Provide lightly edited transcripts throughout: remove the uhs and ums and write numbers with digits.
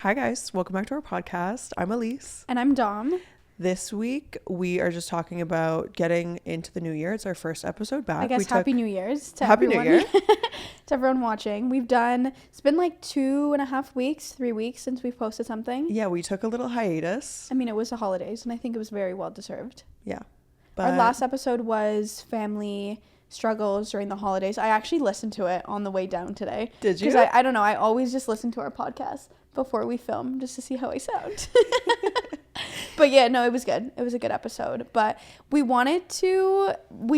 Hi guys, welcome back to our podcast. I'm Elise. And I'm Dom. This week we are just talking about getting into the new year. It's our first episode back. I guess Happy New Year's to Happy everyone. New Year. To everyone watching. It's been like 2.5 weeks, 3 weeks since we've posted something. Yeah, we took a little hiatus. I mean, it was the holidays and I think it was very well deserved. Yeah. Our last episode was family struggles during the holidays. I actually listened to it on the way down today. Did you? Because I don't know, I always just listen to our podcast before we film just to see how I sound. But yeah, no, it was good. It was a good episode. But we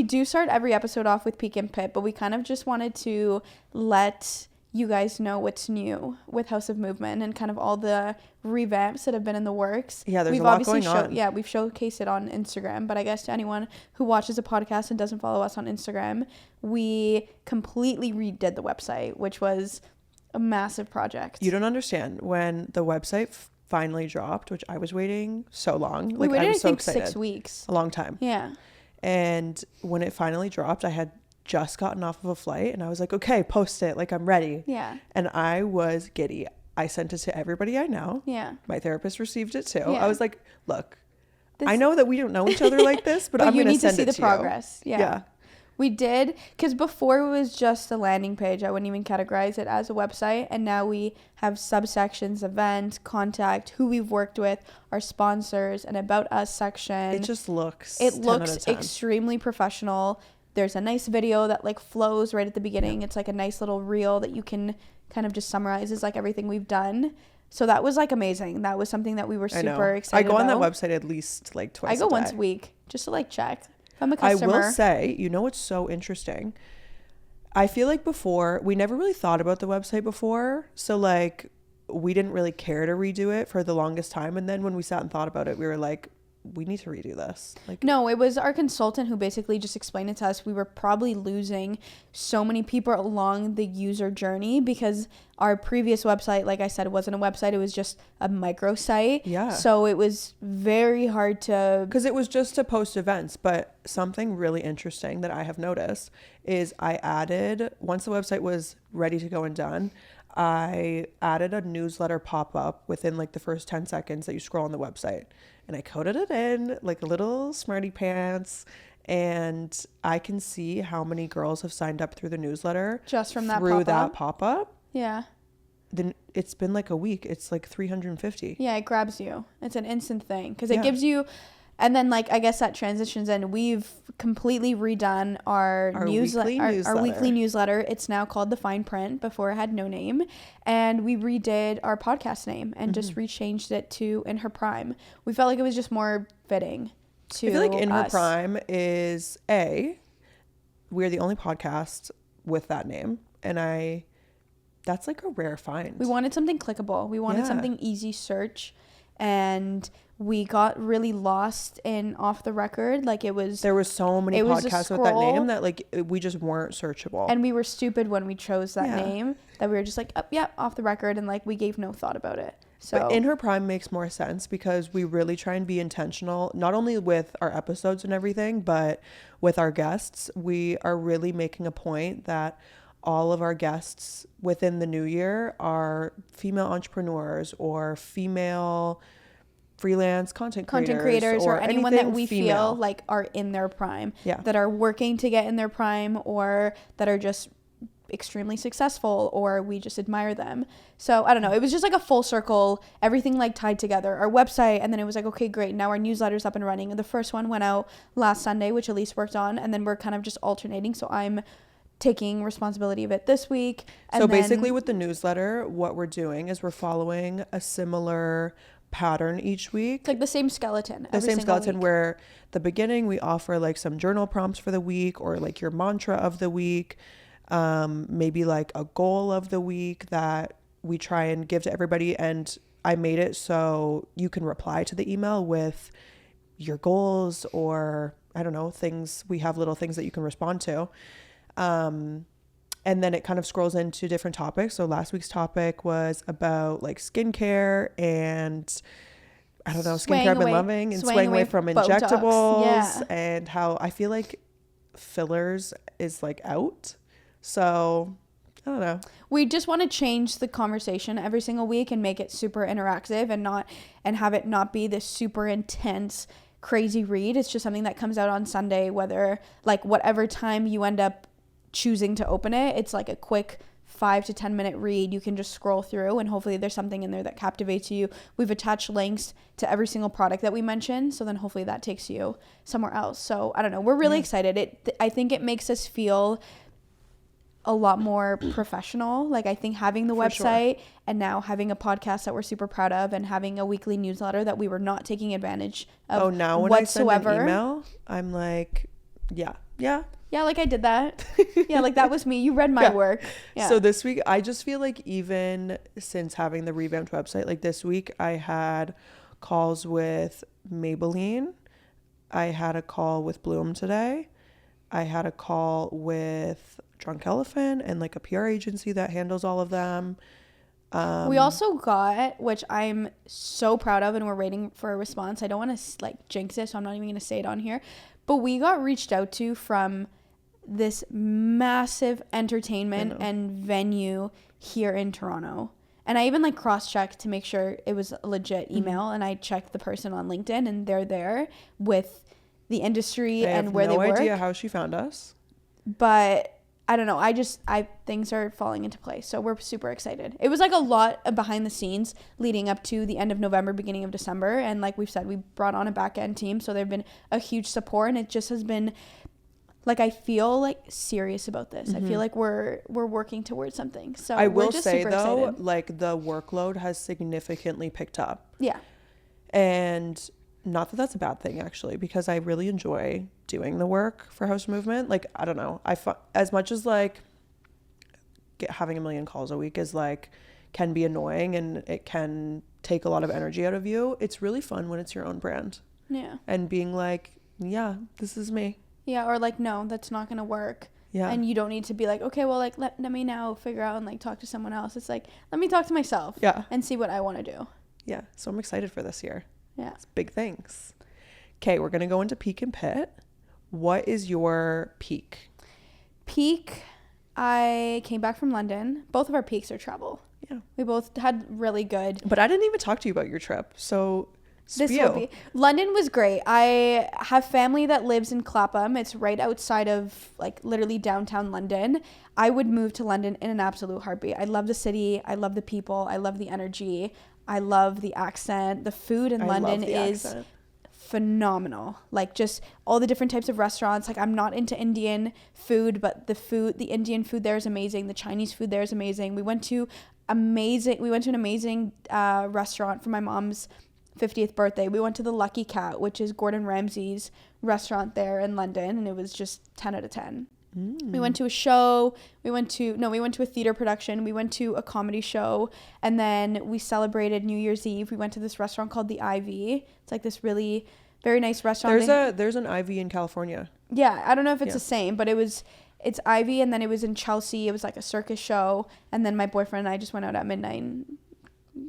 do start every episode off with Peak and Pit, but we kind of just wanted to let you guys know what's new with House of Movement and kind of all the revamps that have been in the works. Yeah, there's a lot going on. Yeah, we've showcased it on Instagram, but I guess to anyone who watches a podcast and doesn't follow us on Instagram, we completely redid the website, which was a massive project. You don't understand. When the website finally dropped, which I was waiting so long. We waited, I was I so think, excited. 6 weeks. A long time. Yeah. And when it finally dropped, I had just gotten off of a flight and I was like, okay, post it. Like, I'm ready. Yeah. And I was giddy. I sent it to everybody I know. Yeah. My therapist received it too. Yeah. I was like, look, I know that we don't know each other like this, but I'm going to send it to you. You need to see the progress. Yeah. We did, because before it was just a landing page. I wouldn't even categorize it as a website. And now we have subsections, events, contact, who we've worked with, our sponsors, and about us section. It just looks 10 out of 10. Extremely professional. There's a nice video that like flows right at the beginning. Yeah. It's like a nice little reel that you can kind of just summarizes like everything we've done. So that was like amazing. That was something that we were super excited about. I go on that website at least like twice a day. I go once a week just to like check. I'm a customer. I will say, you know what's so interesting? I feel like before, we never really thought about the website before. So like, we didn't really care to redo it for the longest time. And then when we sat and thought about it, we were like, we need to redo this. Like, no, it was our consultant who basically just explained it to us. We were probably losing so many people along the user journey because our previous website, like I said, it wasn't a website. It was just a microsite. Yeah. So it was very hard to... Because it was just to post events. But something really interesting that I have noticed is I added, once the website was ready to go and done, I added a newsletter pop-up within like the first 10 seconds that you scroll on the website. And I coded it in like a little smarty pants. And I can see how many girls have signed up through the newsletter. Just from that through that pop-up. Yeah. Then it's been like a week. It's like 350. Yeah, it grabs you. It's an instant thing. Because it gives you... And then, like, I guess that transitions in. We've completely redone our weekly newsletter. It's now called The Fine Print. Before it had no name. And we redid our podcast name and just rechanged it to In Her Prime. We felt like it was just more fitting to us. I feel like In Her Prime is we're the only podcast with that name. And that's like a rare find. We wanted something clickable. We wanted something easy search. And we got really lost in Off the Record. Like there were so many podcasts with that name that like we just weren't searchable. And we were stupid when we chose that name, that we were just like, oh, yeah, Off the Record. And like we gave no thought about it. So but In Her Prime makes more sense because we really try and be intentional, not only with our episodes and everything, but with our guests. We are really making a point that all of our guests within the new year are female entrepreneurs or female freelance content creators or anyone that we feel like are in their prime, that are working to get in their prime or that are just extremely successful or we just admire them. So I don't know, it was just like a full circle, everything like tied together, our website, and then it was like, okay, great, now our newsletter's up and running. And the first one went out last Sunday, which Elise worked on, and then we're kind of just alternating. So I'm taking responsibility of it this week. So basically with the newsletter, what we're doing is we're following a similar pattern each week. It's like the same skeleton. The same skeleton where the beginning we offer like some journal prompts for the week or like your mantra of the week, maybe like a goal of the week that we try and give to everybody. And I made it so you can reply to the email with your goals or I don't know, things. We have little things that you can respond to. And then it kind of scrolls into different topics. So last week's topic was about like skincare and I don't know, skincare I've been loving and swaying away from injectables and how I feel like fillers is like out. So I don't know. We just want to change the conversation every single week and make it super interactive and have it not be this super intense, crazy read. It's just something that comes out on Sunday, whether like whatever time you end up choosing to open it. It's like a quick 5 to 10 minute read. You can just scroll through and hopefully there's something in there that captivates you. We've attached links to every single product that we mentioned, so then hopefully that takes you somewhere else. So I don't know, we're really excited. I think it makes us feel a lot more professional. Like I think having the website and now having a podcast that we're super proud of and having a weekly newsletter that we were not taking advantage of now when whatsoever. I send an email, I'm like, yeah, like I did that. Yeah, like that was me. You read my work. Yeah. So this week, I just feel like even since having the revamped website, like this week I had calls with Maybelline. I had a call with Bloom today. I had a call with Drunk Elephant and like a PR agency that handles all of them. We also got, which I'm so proud of, and we're waiting for a response. I don't want to like jinx it, so I'm not even going to say it on here. But we got reached out to from this massive entertainment and venue here in Toronto. And I even like cross-checked to make sure it was a legit email. And I checked the person on LinkedIn and they're there with the industry and where they work. I have no idea how she found us. But I don't know. Things are falling into place. So we're super excited. It was like a lot of behind the scenes leading up to the end of November, beginning of December. And like we've said, we brought on a back end team. So they've been a huge support. And it just has been like, I feel like serious about this. I feel like we're working towards something. So I will say though, excited. Like the workload has significantly picked up. Yeah. And not that that's a bad thing actually, because I really enjoy doing the work for House Movement. Like, I don't know. As much as like having a million calls a week is like, can be annoying and it can take a lot of energy out of you. It's really fun when it's your own brand. Yeah. And being like, yeah, this is me. Yeah, or like, no, that's not going to work. Yeah. And you don't need to be like, okay, well, like, let me now figure out and like talk to someone else. It's like, let me talk to myself. Yeah. And see what I want to do. Yeah. So I'm excited for this year. Yeah. It's big things. Okay, we're going to go into peak and pit. What is your peak? Peak, I came back from London. Both of our peaks are travel. Yeah. We both had really good. But I didn't even talk to you about your trip. So London was great. I have family that lives in Clapham. It's right outside of like literally downtown London. I would move to London in an absolute heartbeat. I love the city. I love the people. I love the energy. I love the accent. The food in London is phenomenal. Like just all the different types of restaurants. Like I'm not into Indian food, but the Indian food there is amazing. The Chinese food there is amazing. We went to an amazing restaurant for my mom's 50th birthday. We went to the Lucky Cat, which is Gordon Ramsay's restaurant there in London, and it was just 10 out of 10. We went to a show. We went to a theater production. We went to a comedy show, and then we celebrated New Year's Eve. We went to this restaurant called the Ivy. It's like this really very nice restaurant. There's an Ivy in California. Yeah, I don't know if it's the same, but it's Ivy, and then it was in Chelsea. It was like a circus show, and then my boyfriend and I just went out at midnight and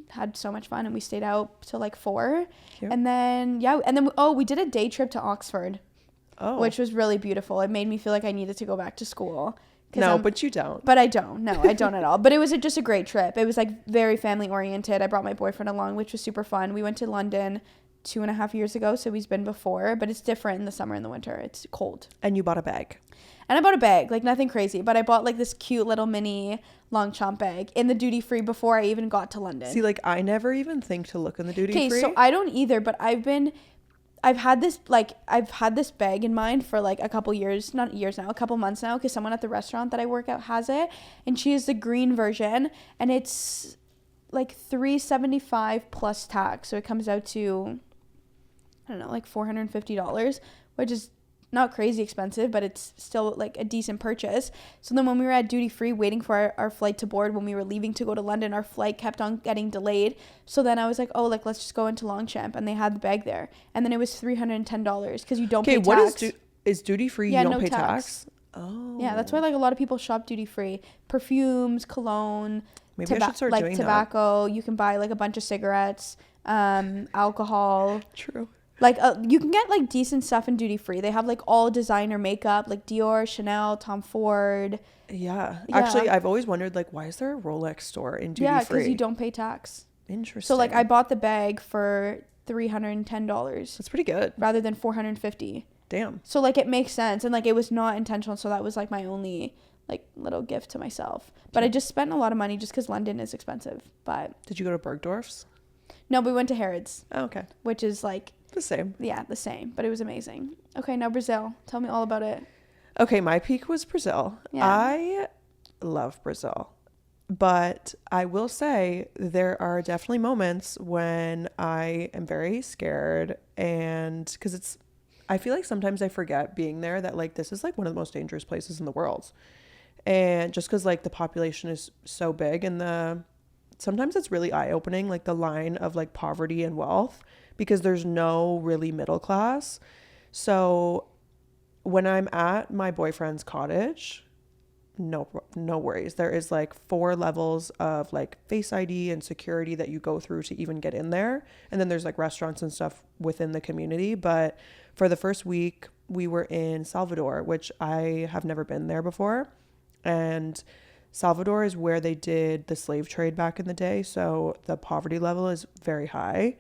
had so much fun, and we stayed out till like 4. Cute. And then we did a day trip to Oxford. Oh. Which was really beautiful. It made me feel like I needed to go back to school. No, but you don't. But I don't. No, I don't at all. But it was just a great trip. It was like very family oriented. I brought my boyfriend along, which was super fun. We went to London 2.5 years ago, so he's been before, but it's different in the summer and the winter. It's cold. And you bought a bag. And I bought a bag, like nothing crazy, but I bought like this cute little mini Longchamp bag in the duty free before I even got to London. See, like I never even think to look in the duty free. Okay, so I don't either, but I've had this bag in mind for like a couple months now, because someone at the restaurant that I work at has it, and she has the green version, and it's like $375 plus tax, so it comes out to, I don't know, like $450, which is not crazy expensive, but it's still like a decent purchase. So then when we were at duty free waiting for our flight to board, when we were leaving to go to London, our flight kept on getting delayed. So then I was like, oh, like let's just go into Longchamp, and they had the bag there, and then it was $310 because you don't pay tax. Okay, what is duty free? You don't pay tax. Oh. Yeah, that's why like a lot of people shop duty free. Perfumes, cologne, maybe I should start doing tobacco. That. You can buy like a bunch of cigarettes, alcohol. True. Like you can get like decent stuff in duty free. They have like all designer makeup, like Dior, Chanel, Tom Ford. Yeah. Actually, I've always wondered, like, why is there a Rolex store in duty free? Yeah, because you don't pay tax. Interesting. So like I bought the bag for $310. That's pretty good. Rather than $450. Damn. So like it makes sense, and like it was not intentional. So that was like my only like little gift to myself. But I just spent a lot of money just because London is expensive. But did you go to Bergdorf's? No, we went to Harrods. Oh, okay. Which is like the same. Yeah, the same. But it was amazing. Okay, now Brazil. Tell me all about it. Okay, my peak was Brazil. Yeah. I love Brazil. But I will say there are definitely moments when I am very scared, and because I feel like sometimes I forget being there that like this is like one of the most dangerous places in the world. And just because like the population is so big, and sometimes it's really eye-opening, like the line of like poverty and wealth, because there's no really middle class. So when I'm at my boyfriend's cottage, no worries. There is like 4 levels of like Face ID and security that you go through to even get in there. And then there's like restaurants and stuff within the community. But for the first week, we were in Salvador, which I have never been there before. And Salvador is where they did the slave trade back in the day. So the poverty level is very high.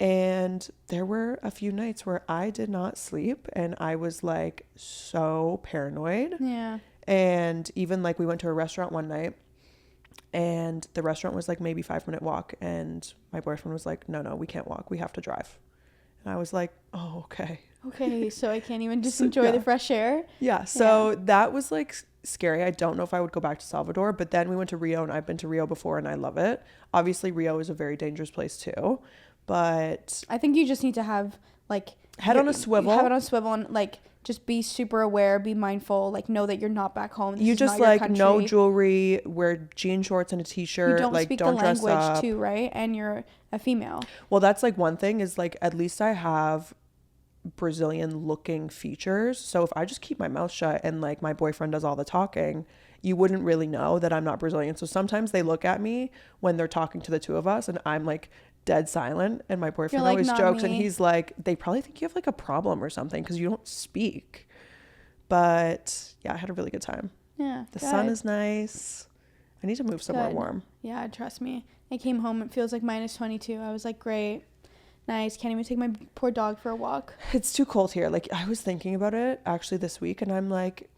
And there were a few nights where I did not sleep, and I was like so paranoid. Yeah. And even like we went to a restaurant one night, and the restaurant was like maybe 5-minute walk, and my boyfriend was like, no, we can't walk, we have to drive. And I was like, oh, okay, so I can't even just enjoy the fresh air. So that was like scary. I don't know if I would go back to Salvador, but then we went to Rio, and I've been to Rio before and I love it. Obviously Rio is a very dangerous place too, but I think you just need to have like head on a swivel and like just be super aware, be mindful, like know that you're not back home. You just like no jewelry, wear jean shorts and a t-shirt. You don't like speak don't the dress language up too, right? And you're a female. Well, that's like one thing is like at least I have Brazilian looking features. So if I just keep my mouth shut and like my boyfriend does all the talking, you wouldn't really know that I'm not Brazilian. So sometimes they look at me when they're talking to the two of us, and I'm like dead silent, and my boyfriend like, always jokes me. And he's like, they probably think you have like a problem or something because you don't speak. But yeah, I had a really good time. Yeah, the sun is nice. I need to move somewhere warm. Yeah, trust me. I came home, it feels like -22. I was like, great, nice. Can't even take my poor dog for a walk. It's too cold here. Like I was thinking about it actually this week, and I'm like,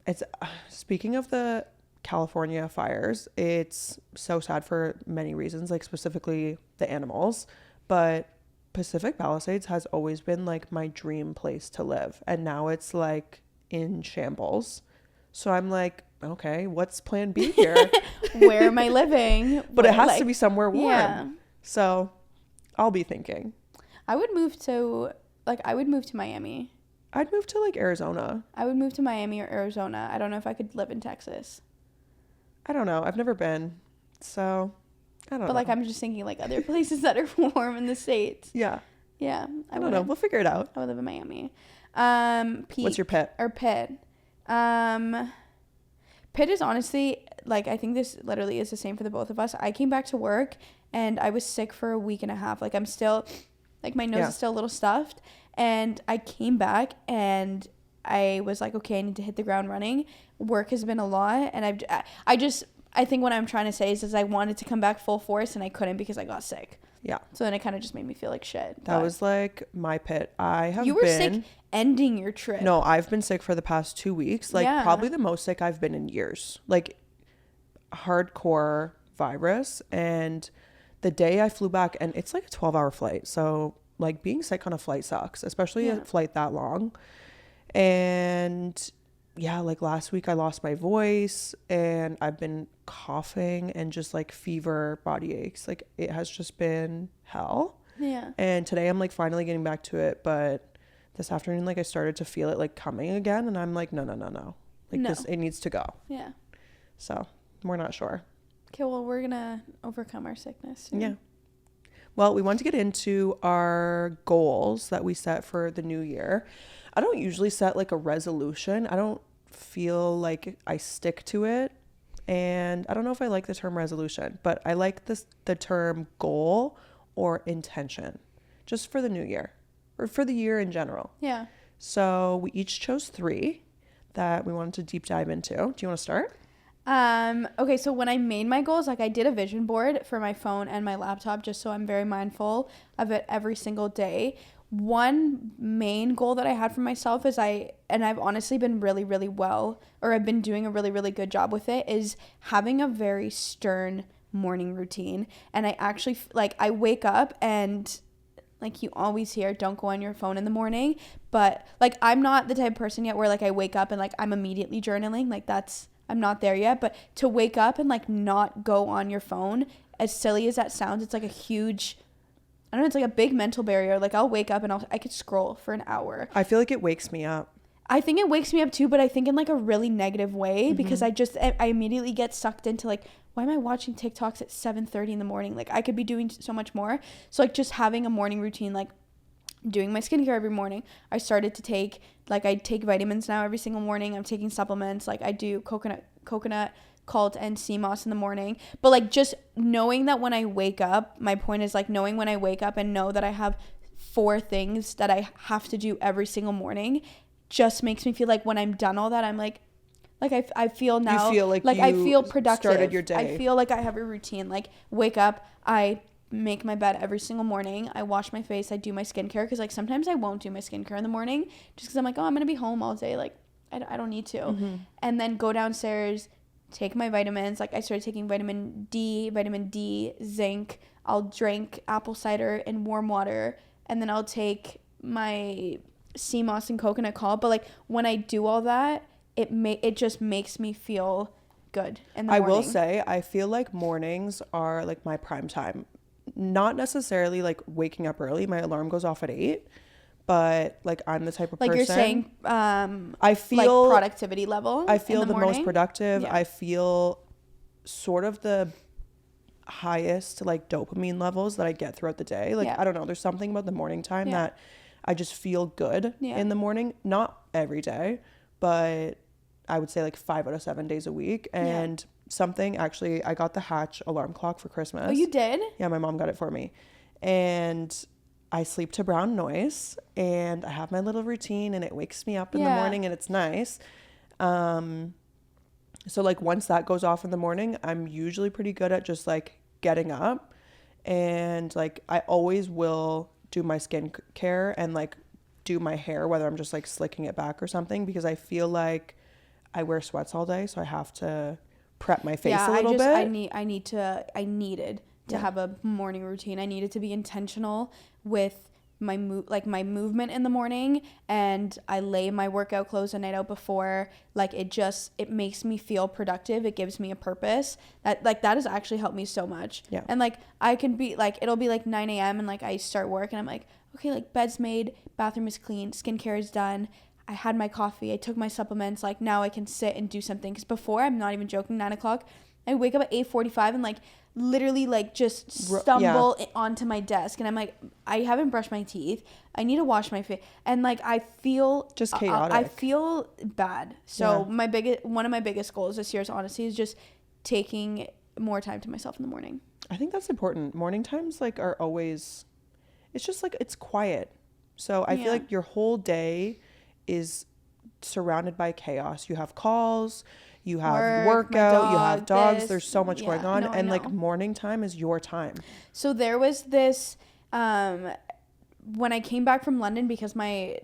it's speaking of the California fires, it's so sad for many reasons, like specifically the animals, but Pacific Palisades has always been like my dream place to live, and now it's like in shambles. So I'm like, okay, what's plan B here? Where am I living? But it has to be somewhere warm. Yeah. So I'll be thinking. I would move to Miami. I'd move to like Arizona. I would move to Miami or Arizona. I don't know if I could live in Texas. I don't know. I've never been. So I don't know. But like I'm just thinking like other places that are warm in the States. Yeah. Yeah. I don't know. We'll figure it out. I would live in Miami. What's your pet? Or Pitt. Pitt is honestly, like, I think this literally is the same for the both of us. I came back to work and I was sick for a week and a half. Like, I'm still, like, my nose is still a little stuffed. And I came back and I was like, okay, I need to hit the ground running. Work has been a lot. And I think what I'm trying to say is I wanted to come back full force and I couldn't because I got sick. Yeah. So then it kind of just made me feel like shit. That was like my pit. You were sick ending your trip. No, I've been sick for the past 2 weeks. Like probably the most sick I've been in years. Like hardcore virus. And the day I flew back, and it's like a 12-hour flight. So like being sick on a flight sucks, especially a flight that long. And yeah, like last week I lost my voice and I've been coughing and just like fever, body aches. Like it has just been hell. Yeah. And today I'm like finally getting back to it, but this afternoon like I started to feel it like coming again, and I'm like no. Like this, it needs to go. Yeah. So we're not sure. Okay, well we're gonna overcome our sickness soon. Yeah. Well, we want to get into our goals that we set for the new year. I don't usually set like a resolution. I don't feel like I stick to it. And I don't know if I like the term resolution, but I like the term goal or intention. just for the new year or for the year in general. Yeah. So we each chose 3 that we wanted to deep dive into. Do you want to start? Okay, so when I made my goals, like I did a vision board for my phone and my laptop just so I'm very mindful of it every single day. One main goal that I had for myself is I've honestly been really, really I've been doing a really, really good job with it, is having a very stern morning routine. And I actually, like, I wake up and, like, you always hear, don't go on your phone in the morning. But, like, I'm not the type of person yet where, like, I wake up and, like, I'm immediately journaling. Like, I'm not there yet. But to wake up and, like, not go on your phone, as silly as that sounds, it's, like, a huge, I don't know, it's, like, a big mental barrier. Like, I'll wake up and I could scroll for an hour. I feel like it wakes me up. I think it wakes me up, too, but I think in, like, a really negative way because I immediately get sucked into, like, why am I watching TikToks at 7:30 in the morning? Like, I could be doing so much more. So, like, just having a morning routine, like, doing my skincare every morning. I started to take, like, I take vitamins now every single morning. I'm taking supplements. Like, I do coconut cult and sea moss in the morning. But, like, just knowing that when I wake up, my point is, like, knowing when I wake up and know that I have 4 things that I have to do every single morning just makes me feel like when I'm done all that, I'm like I feel now, you feel like I feel productive. Started your day. I feel like I have a routine. Like, wake up, I make my bed every single morning. I wash my face. I do my skincare because, like, sometimes I won't do my skincare in the morning just because I'm like, oh, I'm gonna be home all day. Like, I don't need to. And then go downstairs, take my vitamins. Like, I started taking vitamin D, zinc. I'll drink apple cider in warm water, and then I'll take my sea moss and coconut call. But, like, when I do all that, it just makes me feel good in the morning. I will say, I feel like mornings are, like, my prime time. Not necessarily, like, waking up early. My alarm goes off at 8, but, like, I'm the type of person. Like, you're saying, I feel like, productivity level. I feel the morning? most productive. Yeah. I feel sort of the highest, like, dopamine levels that I get throughout the day. Like, I don't know. There's something about the morning time that I just feel good in the morning. Not every day, but I would say, like, 5 out of 7 days a week. And something, actually, I got the Hatch alarm clock for Christmas. Oh, you did? Yeah, my mom got it for me. And I sleep to brown noise, and I have my little routine, and it wakes me up in the morning, and it's nice. So, like, once that goes off in the morning, I'm usually pretty good at just, like, getting up. And, like, I always will do my skincare and, like, do my hair, whether I'm just, like, slicking it back or something, because I feel like I wear sweats all day, so I have to prep my face a little bit. I needed to have a morning routine. I needed to be intentional with my movement in the morning, and I lay my workout clothes a night out before. Like, it makes me feel productive. It gives me a purpose. That has actually helped me so much. Yeah. And, like, I can be, like, it'll be like 9 a.m. and, like, I start work and I'm like, okay, like, bed's made, bathroom is clean, skincare is done. I had my coffee, I took my supplements, like, now I can sit and do something. Because before, I'm not even joking, 9 o'clock, I wake up at 8:45 and, like, literally, like, just stumble onto my desk. And I'm like, I haven't brushed my teeth. I need to wash my face. And, like, I feel just chaotic. I feel bad. So one of my biggest goals this year is, honestly, is just taking more time to myself in the morning. I think that's important. Morning times, like, are always, it's just, like, it's quiet. So I feel like your whole day is surrounded by chaos. You have calls, you have workout, you have dogs. There's so much going on. And, like, morning time is your time. So there was this, when I came back from London, because my,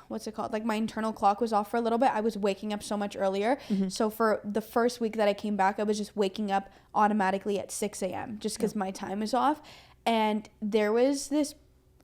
what's it called? Like, my internal clock was off for a little bit. I was waking up so much earlier. So for the first week that I came back, I was just waking up automatically at 6 a.m. just because my time is off. And there was this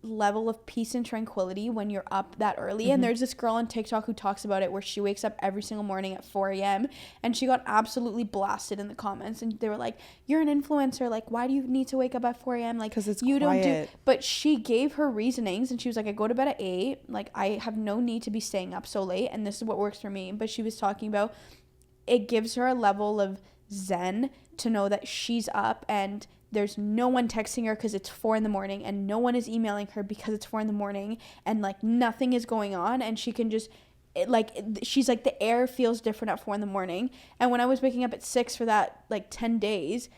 level of peace and tranquility when you're up that early. And there's this girl on TikTok who talks about it, where she wakes up every single morning at 4 a.m. and she got absolutely blasted in the comments, and they were like, you're an influencer, like, why do you need to wake up at 4 a.m.? Like, because it's you quiet. Don't do. But she gave her reasonings, and she was like, I go to bed at 8, like, I have no need to be staying up so late, and this is what works for me. But she was talking about, it gives her a level of zen to know that she's up and there's no one texting her because it's 4 a.m, and no one is emailing her because it's 4 a.m, and, like, nothing is going on, and she can just, she's like, the air feels different at 4 a.m. And when I was waking up at 6 for that, like, 10 days,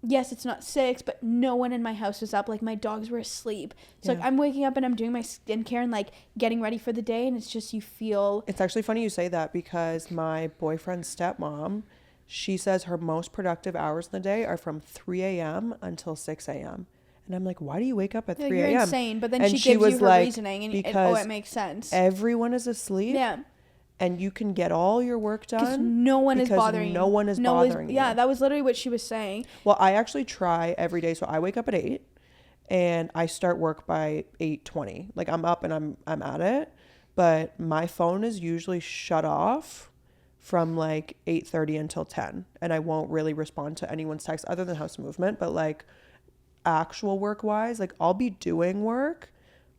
yes, it's not 6, but no one in my house was up. Like, my dogs were asleep. So, like, I'm waking up and I'm doing my skincare and, like, getting ready for the day. And it's just, you feel... It's actually funny you say that, because my boyfriend's stepmom, she says her most productive hours in the day are from 3 a.m. until 6 a.m. And I'm like, why do you wake up at 3 a.m.? You're insane. But then she gives you her reasoning. And it makes sense. Everyone is asleep. Yeah. And you can get all your work done. Because no one is bothering you. Yeah, that was literally what she was saying. Well, I actually try every day. So I wake up at 8 and I start work by 8:20. Like, I'm up and I'm at it. But my phone is usually shut off from like 8:30 until 10. And I won't really respond to anyone's text other than House Movement. But like, actual work wise, like, I'll be doing work,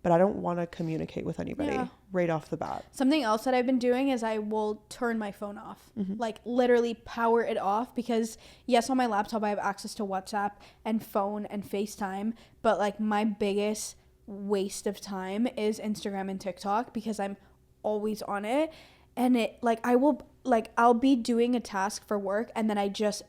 but I don't want to communicate with anybody right off the bat. Something else that I've been doing is I will turn my phone off, like literally power it off, because yes, on my laptop I have access to WhatsApp and phone and FaceTime, but like my biggest waste of time is Instagram and TikTok, because I'm always on it. And it, like, I'll be doing a task for work and then I just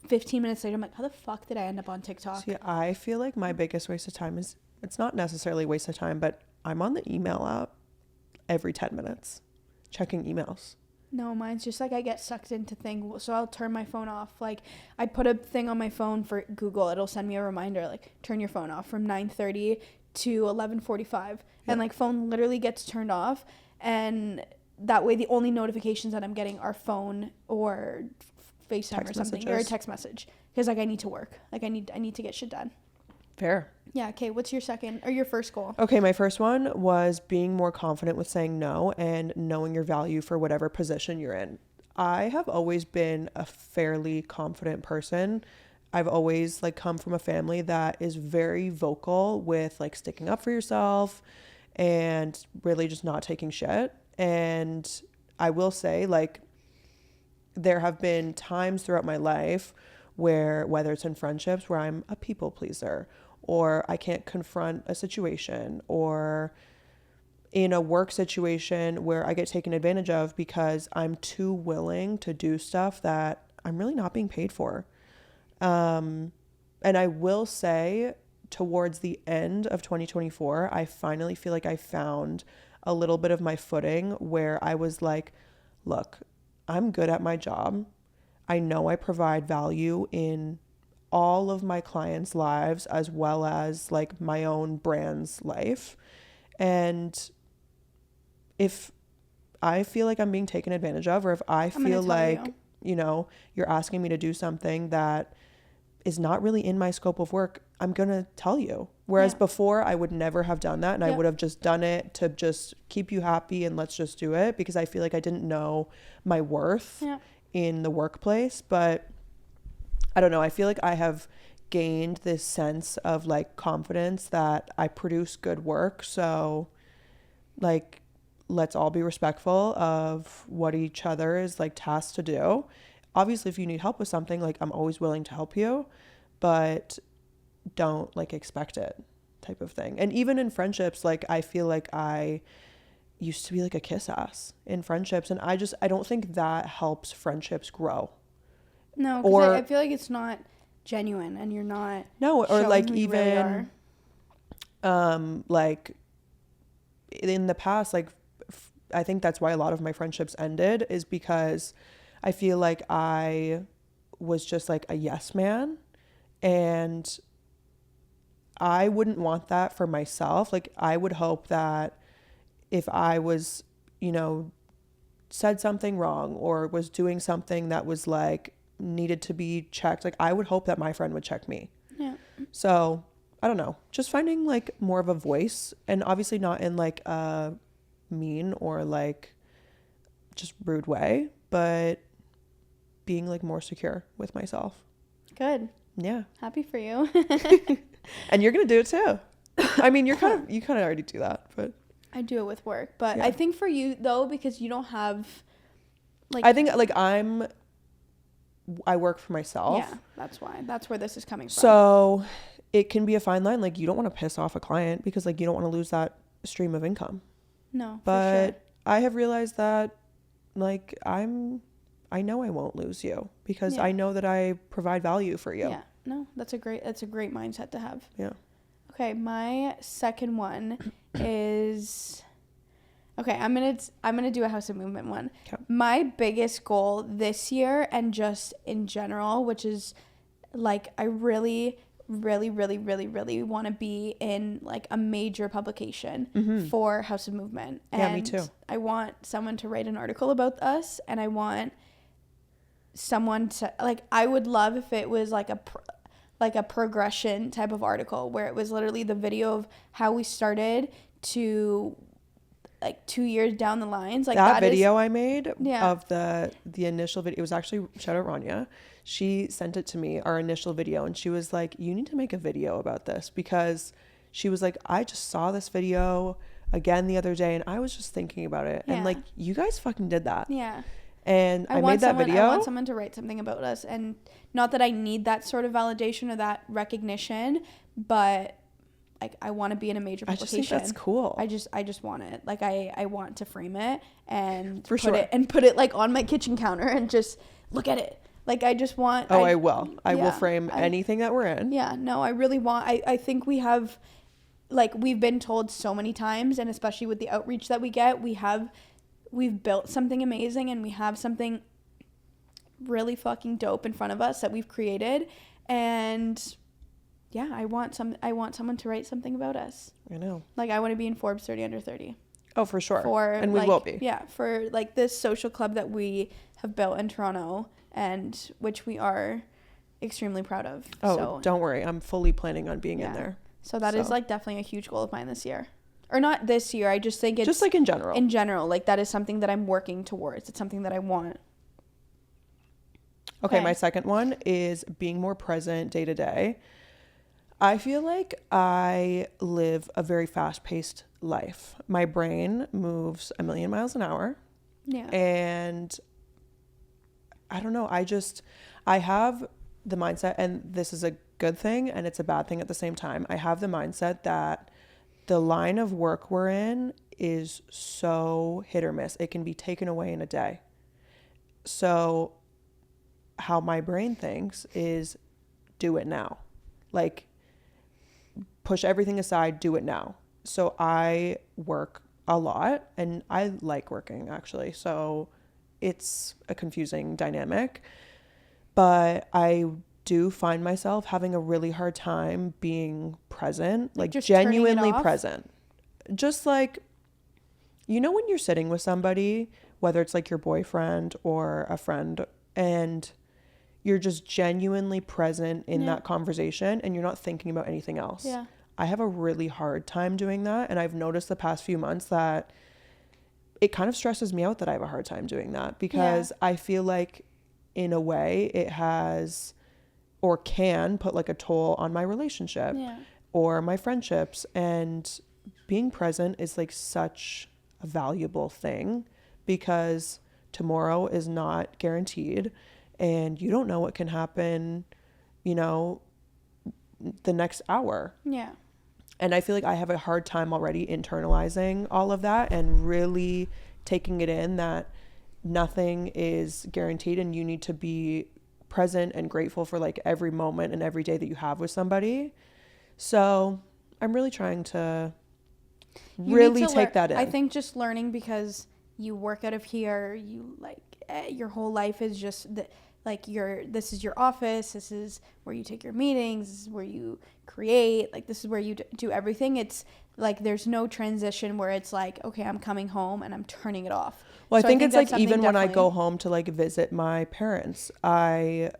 15 minutes later I'm like, how the fuck did I end up on TikTok? See, I feel like my biggest waste of time is, it's not necessarily a waste of time, but I'm on the email app every 10 minutes checking emails. No, mine's just like I get sucked into things, so I'll turn my phone off. Like, I put a thing on my phone for Google, it'll send me a reminder, like, turn your phone off from 9:30 to 11:45, and like, phone literally gets turned off, and that way the only notifications that I'm getting are phone or FaceTime or something, or a text message, because like I need to work, like I need to get shit done. Fair. Yeah. Okay. What's your second or your first goal? Okay. My first one was being more confident with saying no and knowing your value for whatever position you're in. I have always been a fairly confident person. I've always like come from a family that is very vocal with like sticking up for yourself and really just not taking shit. And I will say, like, there have been times throughout my life where, whether it's in friendships where I'm a people pleaser, or I can't confront a situation, or in a work situation where I get taken advantage of because I'm too willing to do stuff that I'm really not being paid for. And I will say, towards the end of 2024, I finally feel like I found a little bit of my footing where I was like, look, I'm good at my job. I know I provide value in all of my clients' lives as well as like my own brand's life. And if I feel like I'm being taken advantage of, or if I feel like, you know, you're asking me to do something that is not really in my scope of work, I'm going to tell you. Whereas before I would never have done that, and I would have just done it to just keep you happy and let's just do it, because I feel like I didn't know my worth in the workplace. But I don't know, I feel like I have gained this sense of like confidence that I produce good work. So like, let's all be respectful of what each other is like tasked to do. Obviously, if you need help with something, like, I'm always willing to help you, but don't like expect it, type of thing. And even in friendships, like, I feel like I used to be like a kiss ass in friendships, and I don't think that helps friendships grow. No, because I feel like it's not genuine, and you're not. No, or like even really like in the past, like I think that's why a lot of my friendships ended, is because I feel like I was just like a yes man, and I wouldn't want that for myself. Like, I would hope that if I was, you know, said something wrong or was doing something that was like needed to be checked, like, I would hope that my friend would check me. Yeah. So I don't know, just finding like more of a voice, and obviously not in like a mean or like just rude way, but being like more secure with myself. Good. Yeah. Happy for you. And you're gonna do it too. I mean, you kind of already do that, but I do it with work. But I think for you though, because you don't have like, I think like I work for myself. Yeah, that's why. That's where this is coming from. So it can be a fine line. Like, you don't want to piss off a client because like you don't want to lose that stream of income. No, but for sure. I have realized that like I know I won't lose you because I know that I provide value for you. Yeah. No, that's a great mindset to have. Yeah. Okay, my second one is, okay, I'm gonna do a House of Movement one. Okay. My biggest goal this year, and just in general, which is like, I really want to be in like a major publication for House of Movement. And yeah, me too. I want someone to write an article about us, and I want someone to, like, I would love if it was like a progression type of article where it was literally the video of how we started to like 2 years down the lines. Like that video I made of the initial video, it was actually, shout out Rania. She sent it to me, our initial video, and she was like, you need to make a video about this, because she was like, I just saw this video again the other day and I was just thinking about it. And like, you guys fucking did that. Yeah. And I made that video. I want someone to write something about us, and not that I need that sort of validation or that recognition, but like, I want to be in a major publication. I just think that's cool. I just want it. Like, I want to frame it and put it like on my kitchen counter and just look at it. Like, I just want. I will. I will frame anything that we're in. Yeah. No, I really want. I think we have, like, we've been told so many times, and especially with the outreach that we get, we've built something amazing, and we have something really fucking dope in front of us that we've created. And yeah, I want someone to write something about us. I know. Like, I want to be in Forbes 30 Under 30. Oh, for sure. And we will be. Yeah, for like this social club that we have built in Toronto, and which we are extremely proud of. Oh, so, don't worry. I'm fully planning on being in there. So that is like definitely a huge goal of mine this year. Or not this year. I just think it's... just like in general. In general. Like, that is something that I'm working towards. It's something that I want. Okay, my second one is being more present day to day. I feel like I live a very fast-paced life. My brain moves 1,000,000 miles an hour. Yeah. And I don't know. I have the mindset, and this is a good thing and it's a bad thing at the same time. I have the mindset that the line of work we're in is so hit or miss. It can be taken away in a day. So how my brain thinks is, do it now. Like, push everything aside, do it now. So I work a lot, and I like working, actually. So it's a confusing dynamic. But I do find myself having a really hard time being present, like genuinely present. Just like, you know, when you're sitting with somebody, whether it's like your boyfriend or a friend, and you're just genuinely present in that conversation and you're not thinking about anything else. Yeah. I have a really hard time doing that. And I've noticed the past few months that it kind of stresses me out that I have a hard time doing that, because I feel like in a way it has or can put like a toll on my relationship or my friendships. And being present is like such a valuable thing, because tomorrow is not guaranteed and you don't know what can happen, you know, the next hour. Yeah. And I feel like I have a hard time already internalizing all of that and really taking it in that nothing is guaranteed and you need to be present and grateful for like every moment and every day that you have with somebody. So I'm really trying to really take that in. I think just learning, because you work out of here, you like your whole life is just this is your office, this is where you take your meetings, this is where you create, like this is where you do everything. It's like there's no transition where it's like, okay, I'm coming home and I'm turning it off. Well, so I think it's like even when I go home to like visit my parents, I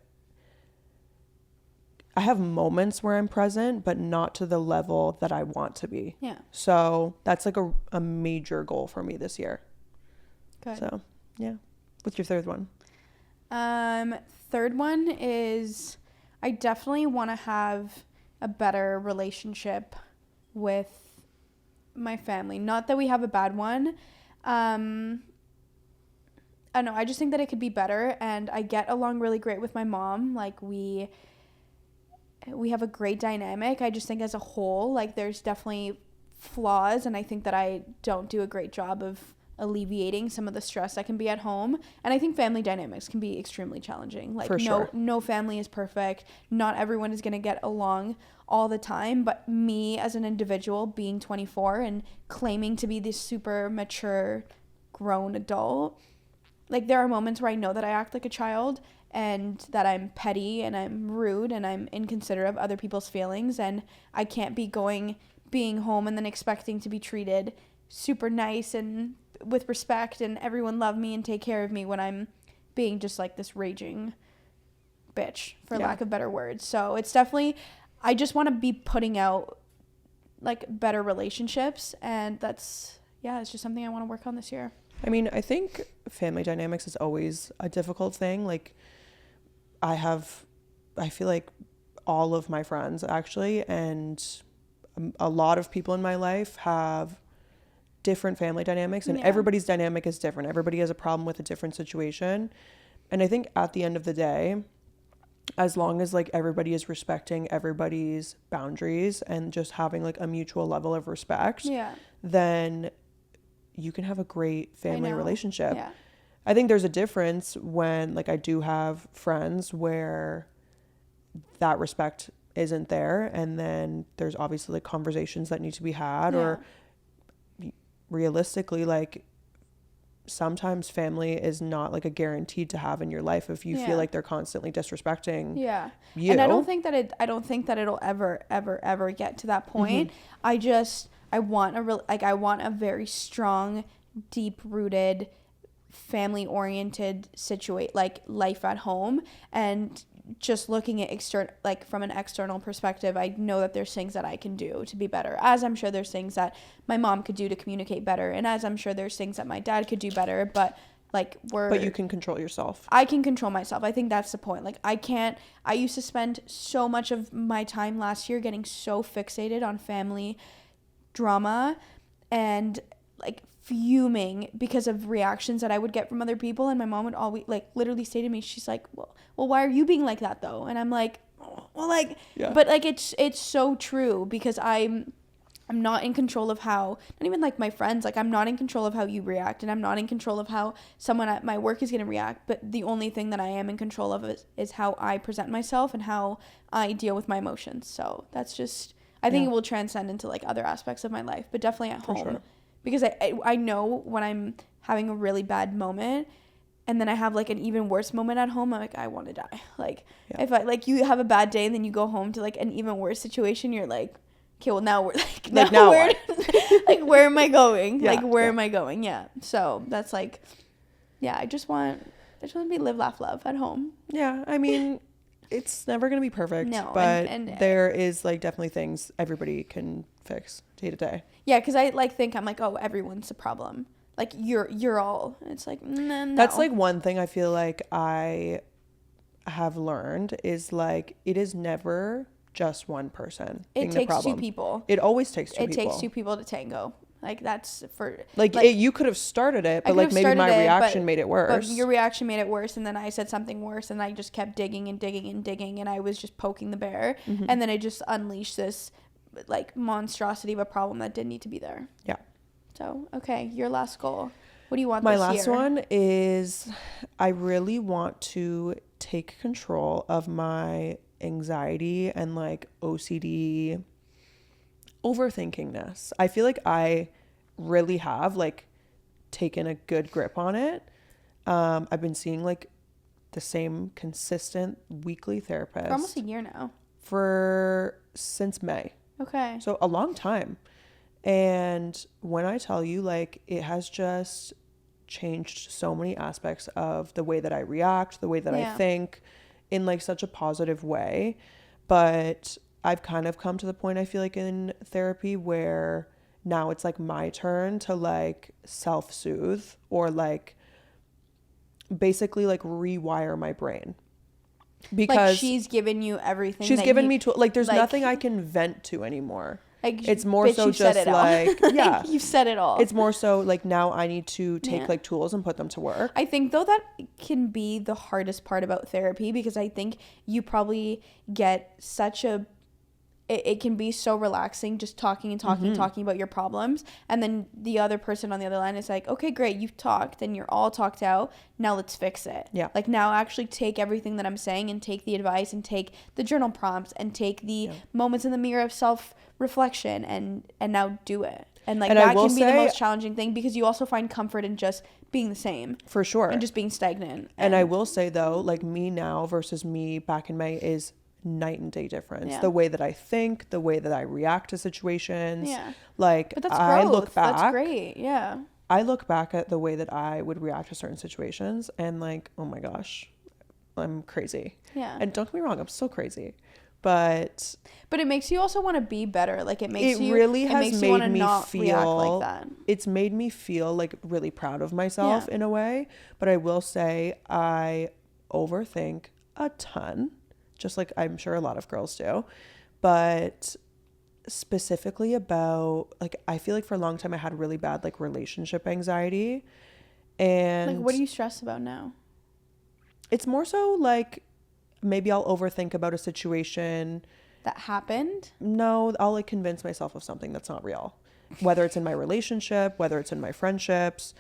have moments where I'm present, but not to the level that I want to be. Yeah. So that's like a major goal for me this year. Good. So yeah. What's your third one? Third one is I definitely want to have a better relationship with my family. Not that we have a bad one. I don't know. I just think that it could be better, and I get along really great with my mom. Like we have a great dynamic. I just think as a whole, like there's definitely flaws, and I think that I don't do a great job of alleviating some of the stress that can be at home. And I think family dynamics can be extremely challenging. Like, For sure. no family is perfect. Not everyone is going to get along all the time. But me as an individual, being 24 and claiming to be this super mature, grown adult, like, there are moments where I know that I act like a child and that I'm petty and I'm rude and I'm inconsiderate of other people's feelings, and I can't be being home and then expecting to be treated super nice and with respect and everyone love me and take care of me when I'm being just like this raging bitch, for lack of better words. So it's definitely, I just want to be putting out like better relationships, and that's, it's just something I want to work on this year. I mean, I think family dynamics is always a difficult thing. Like, I feel like all of my friends actually, and a lot of people in my life have different family dynamics, and everybody's dynamic is different. Everybody has a problem with a different situation. And I think at the end of the day, as long as like everybody is respecting everybody's boundaries and just having like a mutual level of respect, then you can have a great family relationship. Yeah. I think there's a difference when, like, I do have friends where that respect isn't there, and then there's obviously like conversations that need to be had, or realistically, like, sometimes family is not like a guaranteed to have in your life if you feel like they're constantly disrespecting you. And I don't think that it'll ever get to that point. I want a very strong, deep rooted, family oriented life at home. And just looking at from an external perspective, I know that there's things that I can do to be better, as I'm sure there's things that my mom could do to communicate better, and as I'm sure there's things that my dad could do better, but you can control yourself. I can control myself. I think that's the point. Like, I used to spend so much of my time last year getting so fixated on family drama and like fuming because of reactions that I would get from other people, and my mom would always literally say to me, she's like, well, why are you being like that though? And I'm like, but like it's so true, because I'm not in control of how, not even like my friends, like I'm not in control of how you react, and I'm not in control of how someone at my work is going to react, but the only thing that I am in control of is how I present myself and how I deal with my emotions. So that's just, I think it will transcend into like other aspects of my life, but definitely at home. Sure. Because I know when I'm having a really bad moment and then I have like an even worse moment at home, I'm like, I want to die. Like, if I, like, you have a bad day and then you go home to like an even worse situation, you're like, okay, well now we're now where, like, where am I going? Where am I going? Yeah. So that's like, I just want to be live, laugh, love at home. Yeah. I mean, it's never going to be perfect, but there is like definitely things everybody can fix day to day. Yeah, because I think I'm like, oh, everyone's a problem. Like, you're all. And it's like, no. That's like one thing I feel like I have learned is like, it is never just one person. It takes two people. It always takes two people. It takes two people to tango. Like, that's for you could have started it, but like maybe my reaction made it worse. But your reaction made it worse, and then I said something worse, and I just kept digging and digging and digging, and I was just poking the bear, and then it just unleashed this like monstrosity of a problem that didn't need to be there. Yeah. So, okay, your last goal. What do you want this year? My last one is I really want to take control of my anxiety and like OCD overthinkingness. I feel like I really have like taken a good grip on it. I've been seeing like the same consistent weekly therapist for almost a year now. Since May. Okay. So a long time. And when I tell you, like, it has just changed so many aspects of the way that I react, the way that I think, in like such a positive way. But I've kind of come to the point, I feel like, in therapy where now it's like my turn to like self-soothe or like basically like rewire my brain. Because like she's given you everything. She's given me like there's nothing I can vent to anymore. Like, it's more so just like, yeah, you've said it all. It's more so like now I need to take like tools and put them to work. I think though that can be the hardest part about therapy, because I think you probably get such a it can be so relaxing just talking and talking about your problems. And then the other person on the other line is like, okay, great, you've talked and you're all talked out. Now let's fix it. Yeah. Like now actually take everything that I'm saying and take the advice and take the journal prompts and take the moments in the mirror of self-reflection and now do it. And like that can be the most challenging thing because you also find comfort in just being the same. For sure. And just being stagnant. And I will say though, like me now versus me back in May is night and day difference. The way that I think, the way that I react to situations. Like but that's I growth. look back. That's great. Yeah. I look back at the way that I would react to certain situations and like, oh my gosh, I'm crazy. Yeah. And don't get me wrong, I'm still crazy. But it makes you also want to be better. Like it makes you really has makes made you me not feel react like that. It's made me feel like really proud of myself in a way. But I will say I overthink a ton, just like I'm sure a lot of girls do. But specifically about like I feel like for a long time I had really bad like relationship anxiety. And like what do you stress about now? It's more so like maybe I'll overthink about a situation that happened. No, I'll like convince myself of something that's not real, whether it's in my relationship, whether it's in my friendships.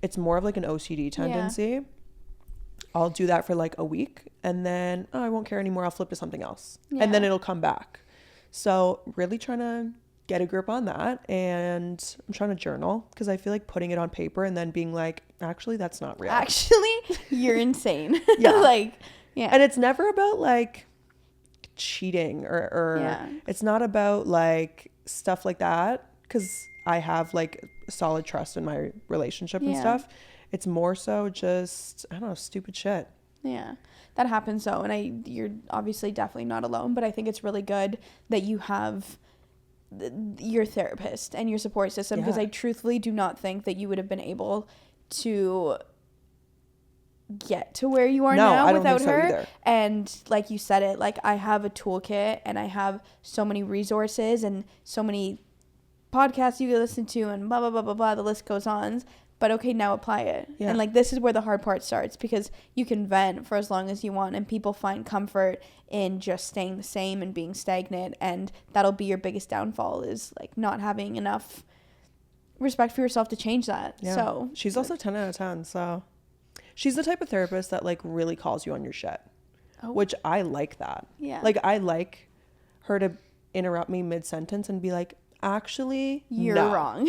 It's more of like an OCD tendency. I'll do that for like a week and then I won't care anymore. I'll flip to something else and then it'll come back. So really trying to get a grip on that, and I'm trying to journal because I feel like putting it on paper and then being like, actually that's not real. Actually, you're insane. Like and it's never about like cheating or it's not about like stuff like that because I have like solid trust in my relationship and stuff. It's more so just, I don't know, stupid shit. Yeah, that happens though. And you're obviously definitely not alone, but I think it's really good that you have your therapist and your support system because I truthfully do not think that you would have been able to get to where you are now without her. Either. And like you said it, like I have a toolkit and I have so many resources and so many podcasts you can listen to and blah blah blah blah blah, the list goes on. But okay, now apply it. And like this is where the hard part starts because you can vent for as long as you want and people find comfort in just staying the same and being stagnant, and that'll be your biggest downfall is like not having enough respect for yourself to change that. So she's also 10 out of 10, so she's the type of therapist that like really calls you on your shit, which I like that. Yeah. Like I like her to interrupt me mid-sentence and be like, actually, you're wrong.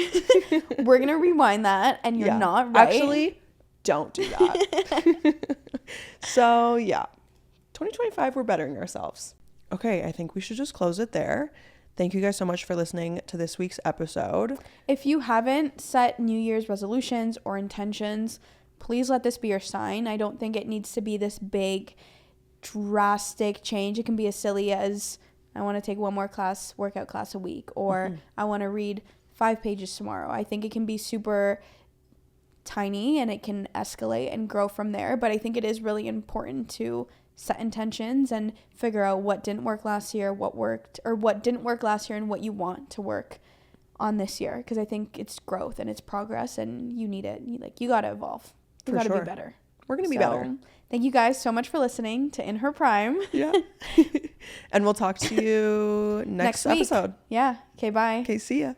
We're going to rewind that and you're not right. Actually, don't do that. So yeah, 2025, we're bettering ourselves. Okay, I think we should just close it there. Thank you guys so much for listening to this week's episode. If you haven't set New Year's resolutions or intentions, please let this be your sign. I don't think it needs to be this big, drastic change. It can be as silly as I want to take one more workout class a week, or I want to read 5 pages tomorrow. I think it can be super tiny and it can escalate and grow from there. But I think it is really important to set intentions and figure out what didn't work last year, what worked, or what didn't work last year and what you want to work on this year. Because I think it's growth and it's progress and you need it. You got to evolve. You got to be better. We're going to be better. Thank you guys so much for listening to In Her Prime. Yeah. And we'll talk to you next episode. Yeah. Okay, bye. Okay, see ya.